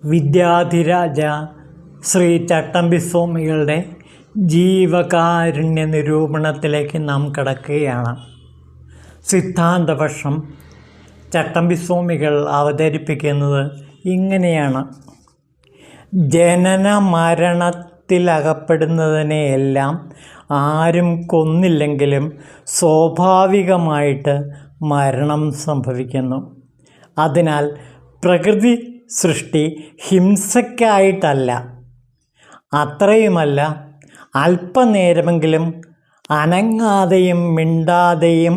വിദ്യാധിരാജ ശ്രീ ചട്ടമ്പി സ്വാമികളുടെ ജീവകാരുണ്യ നിരൂപണത്തിലേക്ക് നാം കടക്കുകയാണ്. സിദ്ധാന്തപക്ഷം ചട്ടമ്പി സ്വാമികൾ അവതരിപ്പിക്കുന്നത് ഇങ്ങനെയാണ്: ജനന മരണത്തിലകപ്പെടുന്നതിനെയെല്ലാം ആരും കൊന്നില്ലെങ്കിലും സ്വാഭാവികമായിട്ട് മരണം സംഭവിക്കുന്നു. അതിനാൽ പ്രകൃതി സൃഷ്ടി ഹിംസയ്ക്കായിട്ടല്ല. അത്രയുമല്ല, അല്പനേരമെങ്കിലും അനങ്ങാതെയും മിണ്ടാതെയും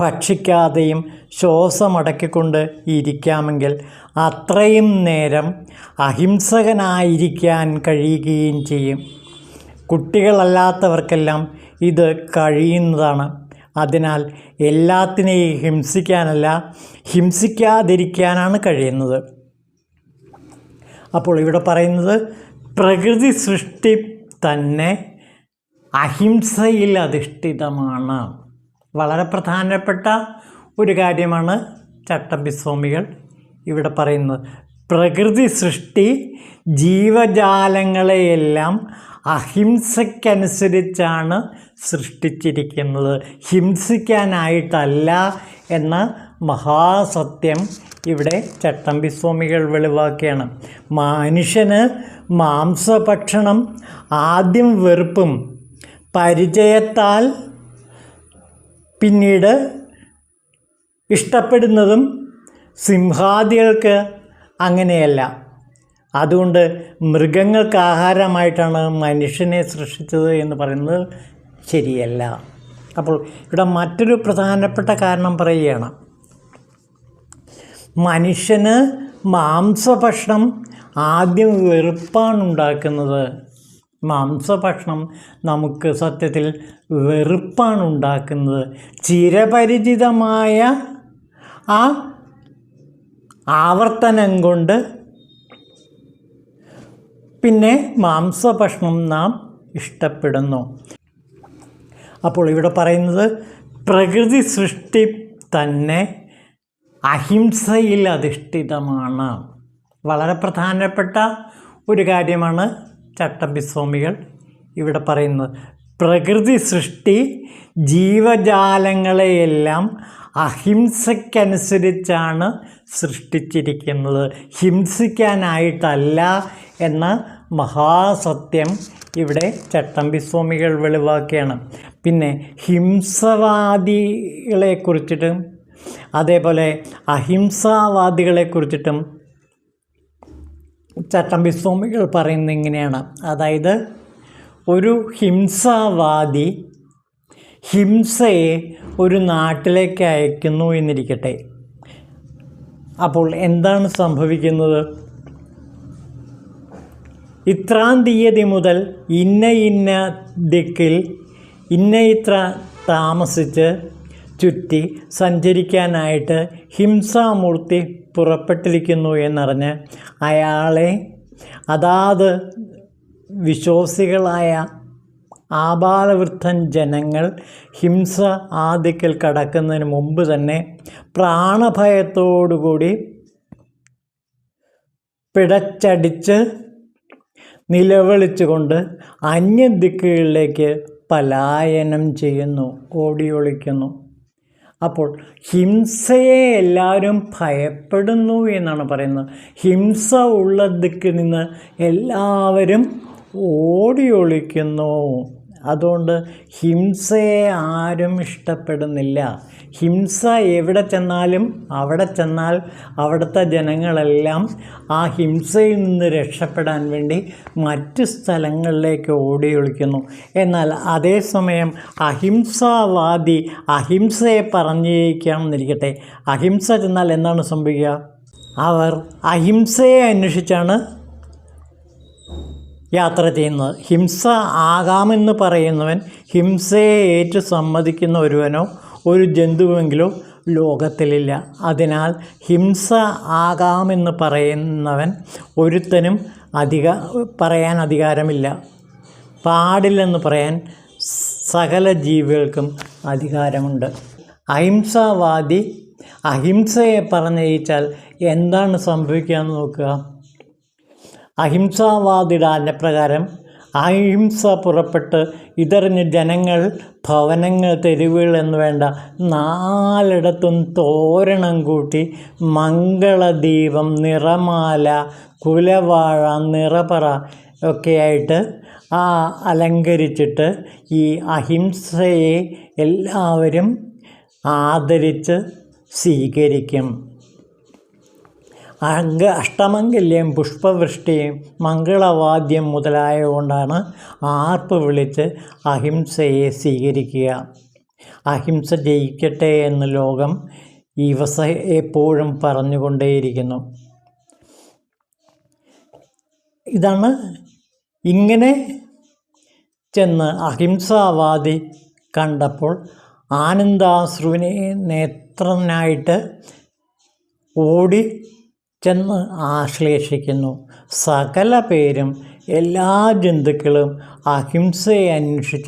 ഭക്ഷിക്കാതെയും ശ്വാസമടക്കിക്കൊണ്ട് ഇരിക്കാമെങ്കിൽ അത്രയും നേരം അഹിംസകനായിരിക്കാൻ കഴിയുകയും ചെയ്യും. കുട്ടികളല്ലാത്തവർക്കെല്ലാം ഇത് കഴിയുന്നതാണ്. അതിനാൽ എല്ലാത്തിനെയും ഹിംസിക്കാനല്ല, ഹിംസിക്കാതിരിക്കാനാണ് കഴിയുന്നത്. അപ്പോൾ ഇവിടെ പറയുന്നത് പ്രകൃതി സൃഷ്ടി തന്നെ അഹിംസയിൽ അധിഷ്ഠിതമാണ്. വളരെ പ്രധാനപ്പെട്ട ഒരു കാര്യമാണ് ചട്ടമ്പി സ്വാമികൾ ഇവിടെ പറയുന്നത്. പ്രകൃതി സൃഷ്ടി ജീവജാലങ്ങളെയെല്ലാം അഹിംസയ്ക്കനുസരിച്ചാണ് സൃഷ്ടിച്ചിരിക്കുന്നത്, ഹിംസിക്കാനായിട്ടല്ല എന്ന മഹാസത്യം ഇവിടെ ചട്ടമ്പി സ്വാമികൾ വെളിവാക്കുകയാണ്. മനുഷ്യന് മാംസഭക്ഷണം ആദ്യം വെറുപ്പും പരിചയത്താൽ പിന്നീട് ഇഷ്ടപ്പെടുന്നതും സിംഹാദികൾക്ക് അങ്ങനെയല്ല. അതുകൊണ്ട് മൃഗങ്ങൾക്ക് ആഹാരമായിട്ടാണ് മനുഷ്യനെ സൃഷ്ടിച്ചത് എന്ന് പറയുന്നത് ശരിയല്ല. അപ്പോൾ ഇവിടെ മറ്റൊരു പ്രധാനപ്പെട്ട കാരണം പറയുകയാണ്. മനുഷ്യന് മാംസഭക്ഷണം ആദ്യം വെറുപ്പാണുണ്ടാക്കുന്നത്. മാംസഭക്ഷണം നമുക്ക് സത്യത്തിൽ വെറുപ്പാണുണ്ടാക്കുന്നത്. ചിരപരിചിതമായ ആ ആവർത്തനം കൊണ്ട് പിന്നെ മാംസഭക്ഷണം നാം ഇഷ്ടപ്പെടുന്നു. അപ്പോൾ ഇവിടെ പറയുന്നത് പ്രകൃതി സൃഷ്ടി തന്നെ അഹിംസയിൽ അധിഷ്ഠിതമാണ്. വളരെ പ്രധാനപ്പെട്ട ഒരു കാര്യമാണ് ചട്ടമ്പി സ്വാമികൾ ഇവിടെ പറയുന്നത്. പ്രകൃതി സൃഷ്ടി ജീവജാലങ്ങളെയെല്ലാം അഹിംസയ്ക്കനുസരിച്ചാണ് സൃഷ്ടിച്ചിരിക്കുന്നത്, ഹിംസിക്കാനായിട്ടല്ല എന്ന മഹാസത്യം ഇവിടെ ചട്ടമ്പി സ്വാമികൾ വെളിവാക്കുകയാണ്. പിന്നെ ഹിംസവാദികളെക്കുറിച്ചിട്ടും അതേപോലെ അഹിംസാവാദികളെക്കുറിച്ചിട്ടും ചട്ടമ്പി സ്വാമികൾ പറയുന്നത് ഇങ്ങനെയാണ്. അതായത് ഒരു ഹിംസാവാദി ഹിംസയെ ഒരു നാട്ടിലേക്ക് അയക്കുന്നു എന്നിരിക്കട്ടെ. അപ്പോൾ എന്താണ് സംഭവിക്കുന്നത്? ഇത്രാം തീയതി മുതൽ ഇന്ന ദിക്കിൽ ഇത്ര താമസിച്ച് ചുറ്റി സഞ്ചരിക്കാനായിട്ട് ഹിംസാമൂർത്തി പുറപ്പെട്ടിരിക്കുന്നു എന്നറിഞ്ഞ് അയാളെ അതാത് വിശ്വാസികളായ ആബാലവൃദ്ധൻ ജനങ്ങൾ ഹിംസ ആദിക്കൽ കടക്കുന്നതിന് മുമ്പ് തന്നെ പ്രാണഭയത്തോടുകൂടി പിടച്ചടിച്ച് നിലവിളിച്ചുകൊണ്ട് അന്യദിക്കുകളിലേക്ക് പലായനം ചെയ്യുന്നു, ഓടിയൊളിക്കുന്നു. അപ്പോൾ ഹിംസയെ എല്ലാവരും ഭയപ്പെടുന്നു എന്നാണ് പറയുന്നത്. ഹിംസ ഉള്ള ദിക്കിൽ നിന്ന് എല്ലാവരും ഓടിയൊളിക്കുന്നു. അതുകൊണ്ട് ഹിംസയെ ആരും ഇഷ്ടപ്പെടുന്നില്ല. ഹിംസ എവിടെ ചെന്നാലും അവിടെ ചെന്നാൽ അവിടുത്തെ ജനങ്ങളെല്ലാം ആ ഹിംസയിൽ നിന്ന് രക്ഷപ്പെടാൻ വേണ്ടി മറ്റ് സ്ഥലങ്ങളിലേക്ക് ഓടിയൊളിക്കുന്നു. എന്നാൽ അതേസമയം അഹിംസാവാദി അഹിംസയെ പറഞ്ഞിരിക്കുകയാണെന്നിരിക്കട്ടെ, അഹിംസ ചെന്നാൽ എന്താണ് സംഭവിക്കുക? അവർ അഹിംസയെ അന്വേഷിച്ചാണ് യാത്ര ചെയ്യുന്നത്. ഹിംസ ആകാമെന്ന് പറയുന്നവൻ, ഹിംസയെ ഏറ്റു സമ്മതിക്കുന്ന ഒരുവനോ ഒരു ജന്തുവെങ്കിലോ ലോകത്തിലില്ല. അതിനാൽ ഹിംസ ആകാമെന്ന് പറയുന്നവൻ ഒരുത്തനും പറയാൻ അധികാരമില്ല. പാടില്ലെന്ന് പറയാൻ സകല ജീവികൾക്കും അധികാരമുണ്ട്. അഹിംസാവാദി അഹിംസയെ പറഞ്ഞയച്ചാൽ എന്താണ് സംഭവിക്കുക എന്ന് നോക്കുക. അഹിംസാവാദിയുടെ ആജ്ഞപ്രകാരം അഹിംസ പുറപ്പെട്ട് ഇതറിഞ്ഞ് ജനങ്ങൾ ഭവനങ്ങൾ, തെരുവുകൾ എന്ന് വേണ്ട 4 തോരണം കൂട്ടി മംഗളദീപം, നിറമാല, കുലവാഴ, നിറപറ ഒക്കെയായിട്ട് അലങ്കരിച്ചിട്ട് ഈ അഹിംസയെ എല്ലാവരും ആദരിച്ച് സ്വീകരിക്കും. അഷ്ടമംഗല്യം, പുഷ്പവൃഷ്ടിയും മംഗളവാദ്യം മുതലായവ കൊണ്ടാണ് ആർപ്പ് വിളിച്ച് അഹിംസയെ സ്വീകരിക്കുക. അഹിംസ ജയിക്കട്ടെ എന്ന് ലോകം എപ്പോഴും പറഞ്ഞുകൊണ്ടേയിരിക്കുന്നു. ഇങ്ങനെ ചെന്ന് അഹിംസാവാദി കണ്ടപ്പോൾ ആനന്ദാശ്രുവിനെ നേത്രനായിട്ട് ഓടി ചെന്ന് ആശ്ലേഷിക്കുന്നു. സകല പേരും, എല്ലാ ജന്തുക്കളും അഹിംസയെ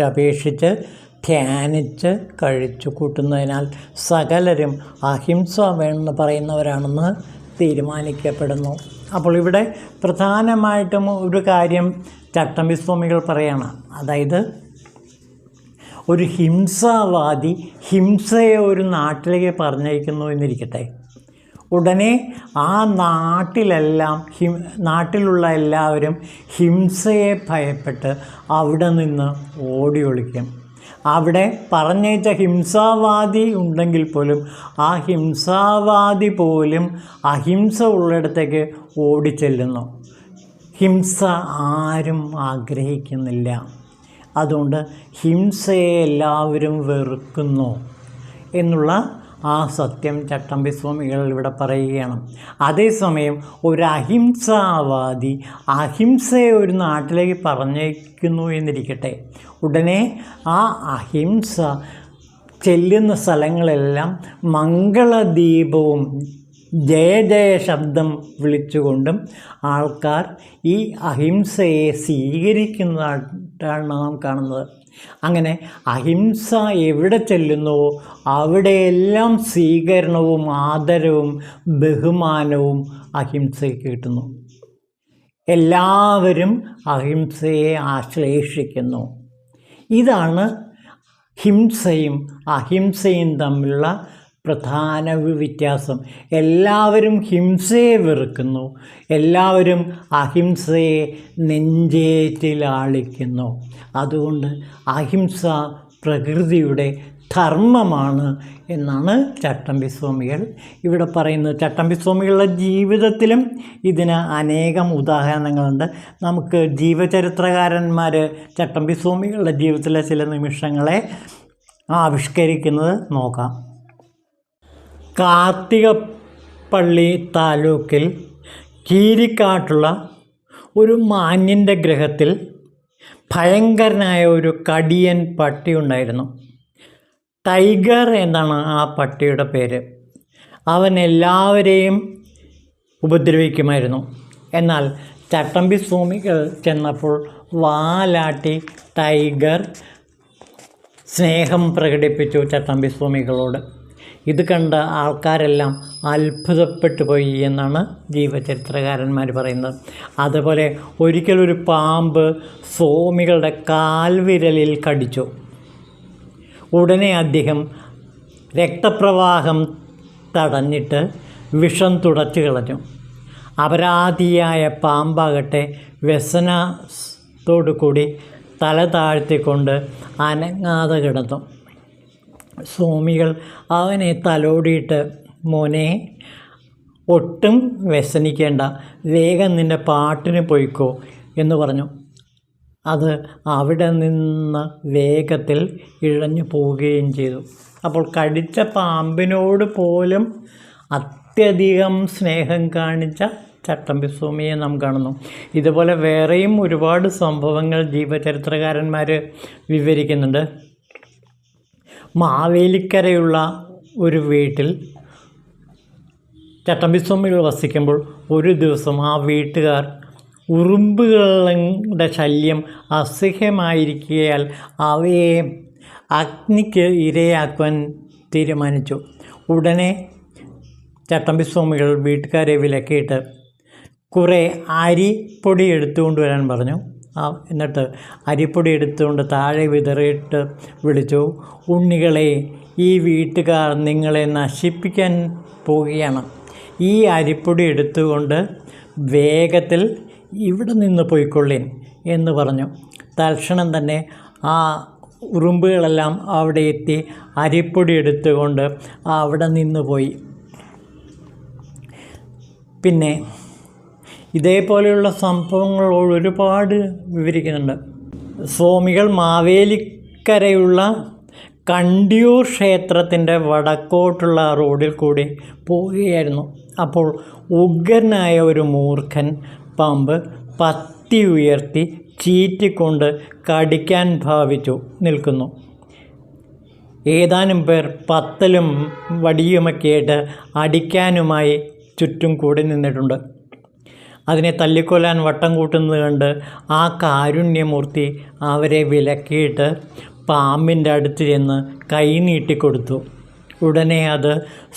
അപേക്ഷിച്ച് ധ്യാനിച്ച് കഴിച്ചു കൂട്ടുന്നതിനാൽ സകലരും അഹിംസ വേണമെന്ന് പറയുന്നവരാണെന്ന് തീരുമാനിക്കപ്പെടുന്നു. അപ്പോൾ ഇവിടെ പ്രധാനമായിട്ടും ഒരു കാര്യം ചട്ടമ്പി സ്വാമികൾ പറയണം. അതായത് ഒരു ഹിംസാവാദി ഹിംസയെ ഒരു നാട്ടിലേക്ക് പറഞ്ഞയക്കുന്നു എന്നിരിക്കട്ടെ. ഉടനെ ആ നാട്ടിലുള്ള എല്ലാവരും ഹിംസയെ ഭയപ്പെട്ട് അവിടെ നിന്ന് ഓടി ഒളിക്കും. അവിടെ പറഞ്ഞയച്ച ഹിംസാവാദി ഉണ്ടെങ്കിൽ പോലും ആ ഹിംസാവാദി പോലും അഹിംസ ഉള്ളിടത്തേക്ക് ഓടിച്ചെല്ലുന്നു. ഹിംസ ആരും ആഗ്രഹിക്കുന്നില്ല. അതുകൊണ്ട് ഹിംസയെ എല്ലാവരും വെറുക്കുന്നു എന്നുള്ള ആ സത്യം ചട്ടമ്പി സ്വാമികൾ ഇവിടെ പറയുകയാണ്. അതേസമയം ഒരു അഹിംസാവാദി അഹിംസയെ ഒരു നാട്ടിലേക്ക് പറഞ്ഞേക്കുന്നു എന്നിരിക്കട്ടെ. ഉടനെ ആ അഹിംസ ചെല്ലുന്ന സ്ഥലങ്ങളെല്ലാം മംഗളദീപവും ജയ ജയ ശബ്ദം വിളിച്ചുകൊണ്ടും ആൾക്കാർ ഈ അഹിംസയെ സ്വീകരിക്കുന്നതായിട്ടാണ് നാം കാണുന്നത്. അങ്ങനെ അഹിംസ എവിടെ ചെല്ലുന്നുവോ അവിടെയെല്ലാം സ്വീകരണവും ആദരവും ബഹുമാനവും അഹിംസയ്ക്ക് കിട്ടുന്നു. എല്ലാവരും അഹിംസയെ ആശ്ലേഷിക്കുന്നു. ഇതാണ് ഹിംസയും അഹിംസയും തമ്മിലുള്ള പ്രധാന വ്യത്യാസം. എല്ലാവരും ഹിംസയെ വെറുക്കുന്നു, എല്ലാവരും അഹിംസയെ നെഞ്ചേറ്റിലാളിക്കുന്നു. അതുകൊണ്ട് അഹിംസ പ്രകൃതിയുടെ ധർമ്മമാണ് എന്നാണ് ചട്ടമ്പി സ്വാമികൾ ഇവിടെ പറയുന്നത്. ചട്ടമ്പി സ്വാമികളുടെ ജീവിതത്തിലും ഇതിന് അനേകം ഉദാഹരണങ്ങളുണ്ട്. നമുക്ക് ജീവചരിത്രകാരന്മാർ ചട്ടമ്പി സ്വാമികളുടെ ജീവിതത്തിലെ ചില നിമിഷങ്ങളെ ആവിഷ്കരിക്കുന്നത് നോക്കാം. കാർത്തികപ്പള്ളി താലൂക്കിൽ കീരിക്കാട്ടുള്ള ഒരു മാന്യൻ്റെ ഗൃഹത്തിൽ ഭയങ്കരനായ ഒരു കടിയൻ പട്ടി ഉണ്ടായിരുന്നു. ടൈഗർ എന്നാണ് ആ പട്ടിയുടെ പേര്. അവൻ എല്ലാവരെയും ഉപദ്രവിക്കുമായിരുന്നു. എന്നാൽ ചട്ടമ്പി സ്വാമികൾ ചെന്നപ്പോൾ വാലാട്ടി ടൈഗർ സ്നേഹം പ്രകടിപ്പിച്ചു ചട്ടമ്പി സ്വാമികളോട്. ഇത് കണ്ട ആൾക്കാരെല്ലാം അത്ഭുതപ്പെട്ടു പോയി എന്നാണ് ജീവചരിത്രകാരന്മാർ പറയുന്നത്. അതുപോലെ ഒരിക്കലൊരു പാമ്പ് സ്വാമികളുടെ കാൽവിരലിൽ കടിച്ചു. ഉടനെ അദ്ദേഹം രക്തപ്രവാഹം തടഞ്ഞിട്ട് വിഷം തുടച്ചു കളഞ്ഞു. അപരാധിയായ പാമ്പാകട്ടെ വ്യസനത്തോടു കൂടി തല താഴ്ത്തിക്കൊണ്ട് അനങ്ങാതെ കിടന്നു. സ്വാമികൾ അവനെ തലോടിയിട്ട്, മോനെ, ഒട്ടും വ്യസനിക്കേണ്ട, വേഗം നിൻ്റെ പാട്ടിന് പോയിക്കോ എന്ന് പറഞ്ഞു. അത് അവിടെ നിന്ന് വേഗത്തിൽ ഇഴഞ്ഞു പോവുകയും ചെയ്തു. അപ്പോൾ കടിച്ച പാമ്പിനോട് പോലും അത്യധികം സ്നേഹം കാണിച്ച ചട്ടമ്പി സ്വാമിയെ നാം കാണുന്നു. ഇതുപോലെ വേറെയും ഒരുപാട് സംഭവങ്ങൾ ജീവചരിത്രകാരന്മാർ വിവരിക്കുന്നുണ്ട്. മാവേലിക്കരയുള്ള ഒരു വീട്ടിൽ ചട്ടമ്പി സ്വാമികൾ വസിക്കുമ്പോൾ ഒരു ദിവസം ആ വീട്ടുകാർ ഉറുമ്പുകളുടെ ശല്യം അസഹ്യമായിരിക്കയാൽ അവയെ അഗ്നിക്ക് ഇരയാക്കുവാൻ തീരുമാനിച്ചു. ഉടനെ ചട്ടമ്പി സ്വാമികൾ വീട്ടുകാരെ വിലക്കിയിട്ട് കുറേ അരിപ്പൊടി എടുത്തുകൊണ്ട് വരാൻ പറഞ്ഞു. എന്നിട്ട് അരിപ്പൊടി എടുത്തുകൊണ്ട് താഴെ വിതറിയിട്ട് വിളിച്ചു, ഉണ്ണികളെ, ഈ വീട്ടുകാർ നിങ്ങളെ നശിപ്പിക്കാൻ പോവുകയാണ്. ഈ അരിപ്പൊടി എടുത്തുകൊണ്ട് വേഗത്തിൽ ഇവിടെ നിന്ന് പോയിക്കൊള്ളിൻ എന്ന് പറഞ്ഞു. തൽക്ഷണം തന്നെ ആ ഉറുമ്പുകളെല്ലാം അവിടെ എത്തി അരിപ്പൊടി എടുത്തുകൊണ്ട് അവിടെ നിന്ന് പോയി. പിന്നെ ഇതേപോലെയുള്ള സംഭവങ്ങൾ ഒരുപാട് വിവരിക്കുന്നുണ്ട്. സ്വാമികൾ മാവേലിക്കരയുള്ള കണ്ടിയൂർ ക്ഷേത്രത്തിൻ്റെ വടക്കോട്ടുള്ള റോഡിൽ കൂടി പോവുകയായിരുന്നു. അപ്പോൾ ഉഗ്രനായ ഒരു മൂർഖൻ പാമ്പ് പത്തി ഉയർത്തി ചീറ്റിക്കൊണ്ട് കടിക്കാൻ ഭാവിച്ചു നിൽക്കുന്നു. ഏതാനും പേർ പത്തലും വടിയുമൊക്കെയായിട്ട് അടിക്കാനുമായി ചുറ്റും കൂടി നിന്നിട്ടുണ്ട്. അതിനെ തല്ലിക്കൊല്ലാൻ വട്ടം കൂട്ടുന്നത് കണ്ട് ആ കാരുണ്യമൂർത്തി അവരെ വിലക്കിയിട്ട് പാമ്പിൻ്റെ അടുത്ത് ചെന്ന് കൈ നീട്ടിക്കൊടുത്തു. ഉടനെ അത്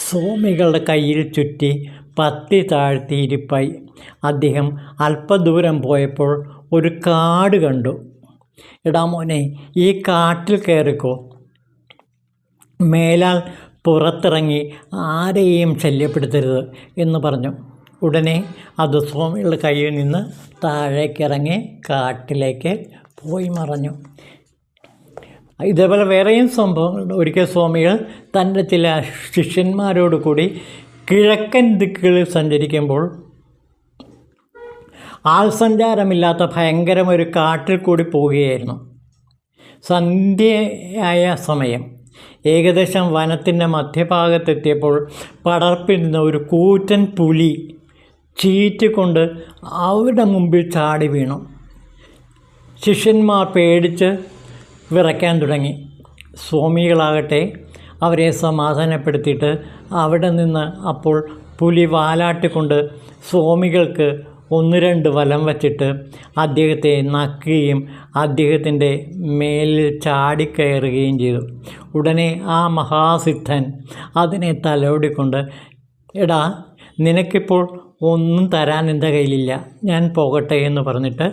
സ്വാമികളുടെ കയ്യിൽ ചുറ്റി പത്തി താഴ്ത്തി ഇരിപ്പായി. അദ്ദേഹം അല്പദൂരം പോയപ്പോൾ ഒരു കാട് കണ്ടു. എടാ മോനെ, ഈ കാട്ടിൽ കയറിക്കോ, മേലാൽ പുറത്തിറങ്ങി ആരെയും ശല്യപ്പെടുത്തരുത് എന്ന് പറഞ്ഞു. ഉടനെ അത് സ്വാമികളുടെ കയ്യിൽ നിന്ന് താഴേക്കിറങ്ങി കാട്ടിലേക്ക് പോയി മറഞ്ഞു. ഇതേപോലെ വേറെയും സംഭവങ്ങളുണ്ട്. ഒരിക്കൽ സ്വാമികൾ തൻ്റെ ചില ശിഷ്യന്മാരോട് കൂടി കിഴക്കൻ ദിക്കുകളിൽ സഞ്ചരിക്കുമ്പോൾ ആൾസഞ്ചാരമില്ലാത്ത ഭയങ്കരമൊരു കാട്ടിൽ കൂടി പോവുകയായിരുന്നു. സന്ധ്യയായ സമയം. ഏകദേശം വനത്തിൻ്റെ മധ്യഭാഗത്തെത്തിയപ്പോൾ പടർപ്പിൽ നിന്ന് ഒരു കൂറ്റൻ പുലി ചീറ്റിക്കൊണ്ട് അവരുടെ മുമ്പിൽ ചാടി വീണു. ശിഷ്യന്മാർ പേടിച്ച് വിറയ്ക്കാൻ തുടങ്ങി. സ്വാമികളാകട്ടെ അവരെ സമാധാനപ്പെടുത്തിയിട്ട് അവിടെ നിന്ന് അപ്പോൾ പുലി വാലാട്ടിക്കൊണ്ട് സ്വാമികൾക്ക് 1-2 വലം വച്ചിട്ട് അദ്ദേഹത്തെ നക്കുകയും അദ്ദേഹത്തിൻ്റെ മേലിൽ ചാടിക്കയറുകയും ചെയ്തു. ഉടനെ ആ മഹാസിദ്ധൻ അതിനെ തലോടിക്കൊണ്ട്, എടാ, നിനക്കിപ്പോൾ ഒന്നും തരാൻ എൻ്റെ കയ്യിലില്ല, ഞാൻ പോകട്ടെ എന്ന് പറഞ്ഞിട്ട്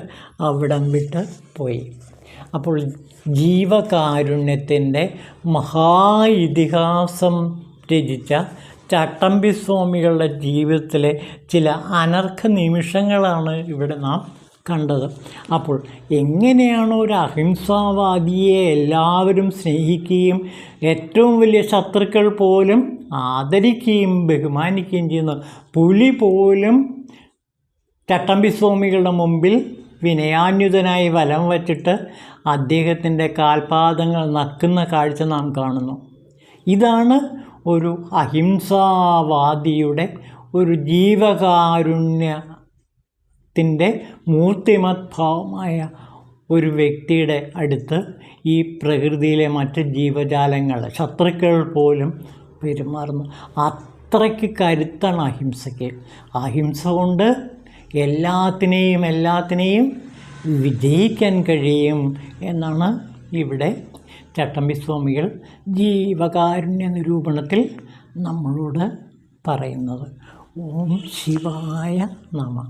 അവിടം വിട്ട് പോയി. അപ്പോൾ ജീവകാരുണ്യത്തിൻ്റെ മഹാ ഇതിഹാസം രചിച്ച ചട്ടമ്പി സ്വാമികളുടെ ജീവിതത്തിലെ ചില അനർഘ നിമിഷങ്ങളാണ് ഇവിടെ നാം കണ്ടത്. അപ്പോൾ എങ്ങനെയാണോ ഒരു അഹിംസാവാദിയെ എല്ലാവരും സ്നേഹിക്കുകയും ഏറ്റവും വലിയ ശത്രുക്കൾ പോലും ആദരിക്കുകയും ബഹുമാനിക്കുകയും ചെയ്യുന്ന പുലി പോലും ചട്ടമ്പി സ്വാമികളുടെ മുമ്പിൽ വിനയാന്യുതനായി വലം വച്ചിട്ട് അദ്ദേഹത്തിൻ്റെ കാൽപാദങ്ങൾ നക്കുന്ന കാഴ്ച നാം കാണുന്നു. ഇതാണ് ഒരു അഹിംസാവാദിയുടെ ഒരു ജീവകാരുണ്യത്തിൻ്റെ മൂർത്തിമത് ഭാവമായ ഒരു വ്യക്തിയുടെ അടുത്ത് ഈ പ്രകൃതിയിലെ മറ്റ് ജീവജാലങ്ങൾ, ശത്രുക്കൾ പോലും പെരുമാറുന്നു. അത്രയ്ക്ക് കരുത്താണ് അഹിംസയ്ക്ക്. അഹിംസ കൊണ്ട് എല്ലാത്തിനെയും വിജയിക്കാൻ കഴിയും എന്നാണ് ഇവിടെ ചട്ടമ്പി സ്വാമികൾ ജീവകാരുണ്യ നിരൂപണത്തിൽ നമ്മളോട് പറയുന്നത്. ഓം ശിവായ നമഃ.